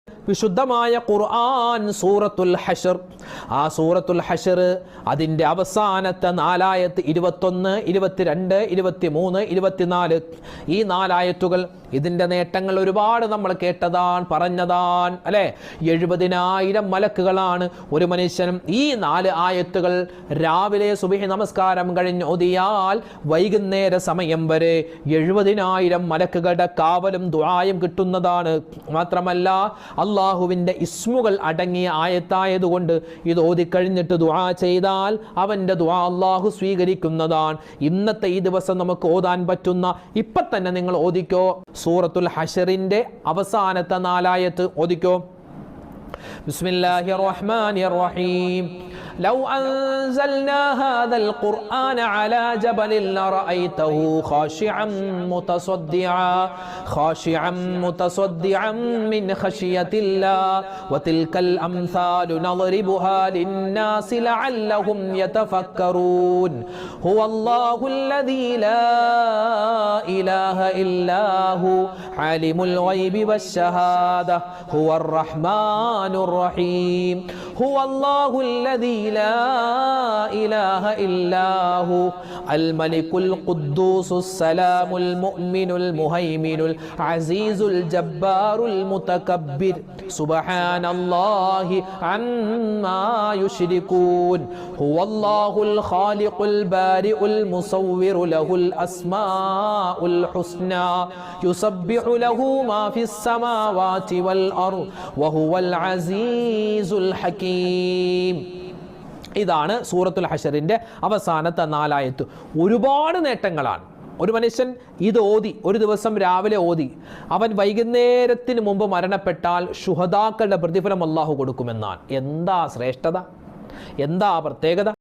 വിശുദ്ധമായ ഖുർആൻ സൂറത്തുൽ ഹശർ. ആ സൂറത്തുൽ ഹശർ അതിൻ്റെ അവസാനത്തെ 4 ആയത്ത് 21, 22, 23, 24 ഈ 4 ആയത്തുകൾ ഇതിൻ്റെ നേട്ടങ്ങൾ ഒരുപാട് നമ്മൾ കേട്ടതാണ്, പറഞ്ഞതാണ് അല്ലേ. 70,000 മലക്കുകളാണ് ഒരു മനുഷ്യനും ഈ 4 ആയത്തുകൾ രാവിലെ സുബ്ഹി നമസ്കാരം കഴിഞ്ഞ് ഓതിയാൽ വൈകുന്നേര സമയം വരെ 70,000 മലക്കുകളുടെ കാവലും ദുആയും കിട്ടുന്നതാണ്. മാത്രമല്ല അള്ളാഹുവിൻ്റെ ഇസ്മുകൾ അടങ്ങിയ ആയത്തായതുകൊണ്ട് ഇത് ഓതിക്കഴിഞ്ഞിട്ട് ദുആ ചെയ്താൽ അവൻ്റെ ദുആ അള്ളാഹു സ്വീകരിക്കുന്നതാണ്. ഇന്നത്തെ ഈ ദിവസം നമുക്ക് ഓതാൻ പറ്റുന്ന ഇപ്പം തന്നെ നിങ്ങൾ ഓതിക്കോ. സൂറത്തുൽ ഹശറിൻ്റെ അവസാനത്തെ 4 ആയത്ത് ഓതിക്കോ. ബിസ്മില്ലാഹിർ റഹ്മാനിർ റഹീം. ലൗ അൻസൽനാ ഹാദൽ ഖുർആന അലാ ജബലിൻ ലറഅയ്തഹു ഖാശിഅൻ മുതസദ്ദിഅൻ മിൻ ഖശിയത്തില്ലാഹ് വതിൽകൽ അംസാലു നദ്രിബുഹാ ലിന്നാസി ലഅല്ലഹും യതഫക്കറൂൻ. ഹുവല്ലാഹുൽ ലദീ ലാ ഇലാഹ ഇല്ലാഹു ആലിമുൽ ഗൈബി വശ്ശഹാദ ഹുവർ റഹ്മാനുർ റഹീം. ഹുവല്ലാഹുൽ ലദീ ലാ ഇലാഹ ഇല്ലാഹു അൽ മലിക്കുൽ ഖുദ്ദൂസുസ് സലാമുൽ മുഅ്മിനുൽ മുഹൈമിനുൽ അസീസുൽ ജബ്ബാറുൽ മുതകബ്ബിർ സുബ്ഹാനല്ലാഹി അമ്മാ യുശ്രികൂൻ. ഹുവല്ലാഹുൽ ഖാലിഖുൽ ബാരിഉൽ മുസവ്വിറു ലഹുൽ അസ്മാഉൽ ഹുസ്നാ യുസബ്ബിഹു ലഹു മാ ഫിസ് സമാവാതി വൽ അർദ് വഹുവൽ അസീസുൽ ഹകീം. ഇതാണ് സൂറത്തുൽ ഹശറിൻ്റെ അവസാനത്തെ 4 ആയത്ത്. ഒരുപാട് നേട്ടങ്ങളാണ്. ഒരു മനുഷ്യൻ ഇത് ഓതി ഒരു ദിവസം രാവിലെ ഓതി അവൻ വൈകുന്നേരത്തിന് മുമ്പ് മരണപ്പെട്ടാൽ ശുഹദാക്കളുടെ പ്രതിഫലം അല്ലാഹു കൊടുക്കുമെന്നാണ്. എന്താ ശ്രേഷ്ഠത, എന്താ പ്രത്യേകത!